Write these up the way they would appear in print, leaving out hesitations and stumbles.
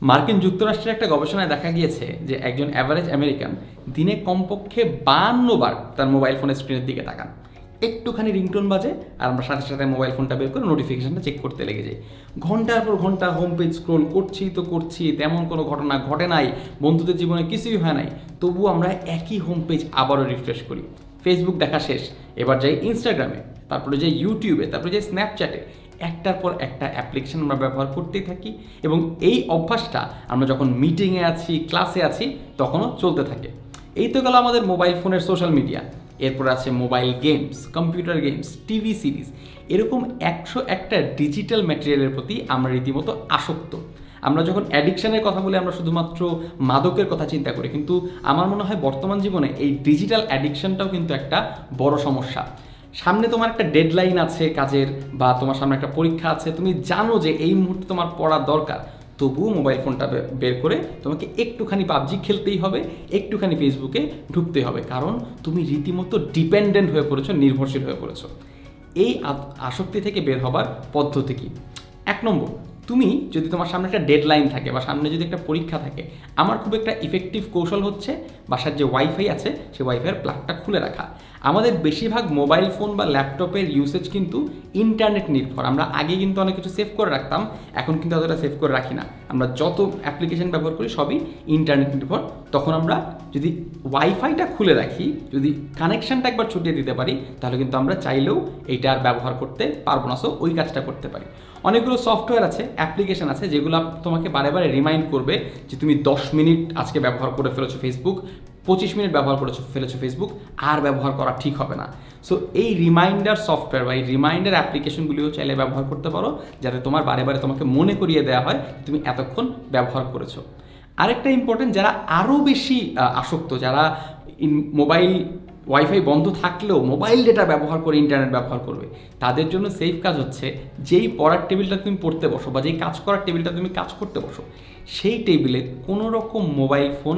মার্কিন যুক্তরাষ্ট্রের একটা গবেষণায় দেখা গিয়েছে যে একজন অ্যাভারেজ আমেরিকান দিনে কমপক্ষে 52 বার তার মোবাইল ফোনের স্ক্রিনের দিকে তাকান। একটুখানি রিংটোন বাজে আর আমরা সাথে সাথে মোবাইল ফোনটা বের করে নোটিফিকেশনটা চেক করতে লেগে যাই। ঘন্টার পর ঘন্টা হোম পেজ স্ক্রোল করছি, তেমন কোনো ঘটনা ঘটে নাই, বন্ধুদের জীবনে কিছুই হয় নাই, তবুও আমরা একই হোম পেজ আবারও রিফ্রেশ করি। ফেসবুক দেখা শেষ, এবার যাই ইনস্টাগ্রামে, তারপরে যাই ইউটিউবে, তারপরে যাই স্ন্যাপচ্যাটে। একটার পর একটা অ্যাপ্লিকেশন আমরা ব্যবহার করতেই থাকি এবং এই অভ্যাসটা আমরা যখন মিটিংয়ে আছি, ক্লাসে আছি, তখনও চলতে থাকে। এই তো গেল আমাদের মোবাইল ফোনের সোশ্যাল মিডিয়া। এরপর আছে mobile games, computer games, TV series. এরকম 101টা ডিজিটাল ম্যাটেরিয়ালের প্রতি আমরা রীতিমতো আসক্ত। আমরা যখন অ্যাডিকশানের কথা বলি আমরা শুধুমাত্র মাদকের কথা চিন্তা করি, কিন্তু আমার মনে হয় বর্তমান জীবনে এই ডিজিটাল অ্যাডিকশানটাও কিন্তু একটা বড় সমস্যা। সামনে তোমার একটা ডেডলাইন আছে কাজের, বা তোমার সামনে একটা পরীক্ষা আছে, তুমি জানো যে এই মুহূর্তে তোমার পড়া দরকার, তবুও মোবাইল ফোনটা বের করে তোমাকে একটুখানি পাবজি খেলতেই হবে, একটুখানি ফেসবুকে ঢুকতেই হবে, কারণ তুমি রীতিমতো ডিপেন্ডেন্ট হয়ে পড়েছো, নির্ভরশীল হয়ে পড়েছো। এই আসক্তি থেকে বের হবার পদ্ধতি কী? 1 নম্বর, তুমি যদি তোমার সামনে একটা ডেডলাইন থাকে বা সামনে যদি একটা পরীক্ষা থাকে, আমার খুব একটা ইফেক্টিভ কৌশল হচ্ছে বাসার যে ওয়াইফাই আছে সেই ওয়াইফাইয়ের প্লাগটা খুলে রাখা। আমাদের বেশিরভাগ মোবাইল ফোন বা ল্যাপটপের ইউসেজ কিন্তু ইন্টারনেট নির্ভর। আমরা আগে কিন্তু অনেক কিছু সেভ করে রাখতাম, এখন কিন্তু অতটা সেভ করে রাখি না। আমরা যত অ্যাপ্লিকেশন ব্যবহার করি সবই ইন্টারনেট নির্ভর। তখন আমরা যদি ওয়াইফাইটা খুলে রাখি, যদি কানেকশানটা একবার ছুটিয়ে দিতে পারি, তাহলে কিন্তু আমরা চাইলেও এইটা আর ব্যবহার করতে পারবো না। সো ওই কাজটা করতে পারি। অনেকগুলো সফটওয়্যার আছে, অ্যাপ্লিকেশন আছে, যেগুলো তোমাকে বারে বারে রিমাইন্ড করবে যে তুমি 10 মিনিট আজকে ব্যবহার করে ফেলেছো ফেসবুক, 25 মিনিট ব্যবহার ফেলেছো ফেসবুক, আর ব্যবহার করা ঠিক হবে না। সো এই রিমাইন্ডার সফটওয়্যার বা এই রিমাইন্ডার অ্যাপ্লিকেশনগুলিও চাইলে ব্যবহার করতে পারো, যাতে তোমার বারে বারে তোমাকে মনে করিয়ে দেওয়া হয় তুমি এতক্ষণ ব্যবহার করেছো। আরেকটা ইম্পর্টেন্ট, যারা আরও বেশি আসক্ত, যারা মোবাইল ওয়াইফাই বন্ধ থাকলেও মোবাইল ডেটা ব্যবহার করে ইন্টারনেট ব্যবহার করবে, তাদের জন্য সেফ কাজ হচ্ছে যেই পড়ার টেবিলটা তুমি পড়তে বসো বা যেই কাজ করার টেবিলটা তুমি কাজ করতে বসো, সেই টেবিলে কোনো রকম মোবাইল ফোন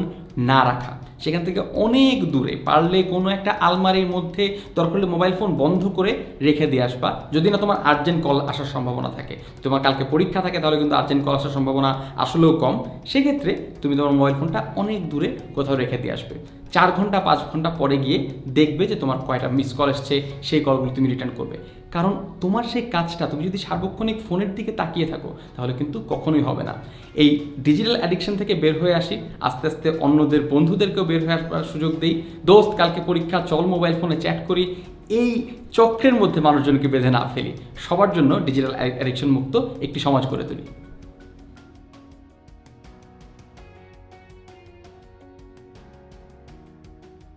না রাখা। সেখান থেকে অনেক দূরে, পারলে কোনো একটা আলমারির মধ্যে দরকার হলে মোবাইল ফোন বন্ধ করে রেখে দিয়ে আসবা, যদি না তোমার আর্জেন্ট কল আসার সম্ভাবনা থাকে। তোমার কালকে পরীক্ষা থাকে, তাহলে কিন্তু আর্জেন্ট কল আসার সম্ভাবনা আসলেও কম। সেক্ষেত্রে তুমি তোমার মোবাইল ফোনটা অনেক দূরে কোথাও রেখে দিয়ে আসবে। 4 ঘন্টা 5 ঘন্টা পরে গিয়ে দেখবে যে তোমার কয়টা মিস কল এসছে, সেই কলগুলো তুমি রিটার্ন করবে। কারণ তোমার সেই কাজটা তুমি যদি সার্বক্ষণিক ফোনের দিকে তাকিয়ে থাকো, তাহলে কিন্তু কখনোই হবে না। এই ডিজিটাল অ্যাডিকশন থেকে বের হয়ে আসি, আস্তে আস্তে অন্যদের বন্ধুদেরকেও বের হয়ে আসবার সুযোগ দিই। দোস্ত কালকে পরীক্ষা, চল মোবাইল ফোনে চ্যাট করি। এই চক্রের মধ্যে মানুষজনকে বেঁধে না ফেলি। সবার জন্য ডিজিটাল অ্যাডিকশন মুক্ত একটি সমাজ করে তুলি।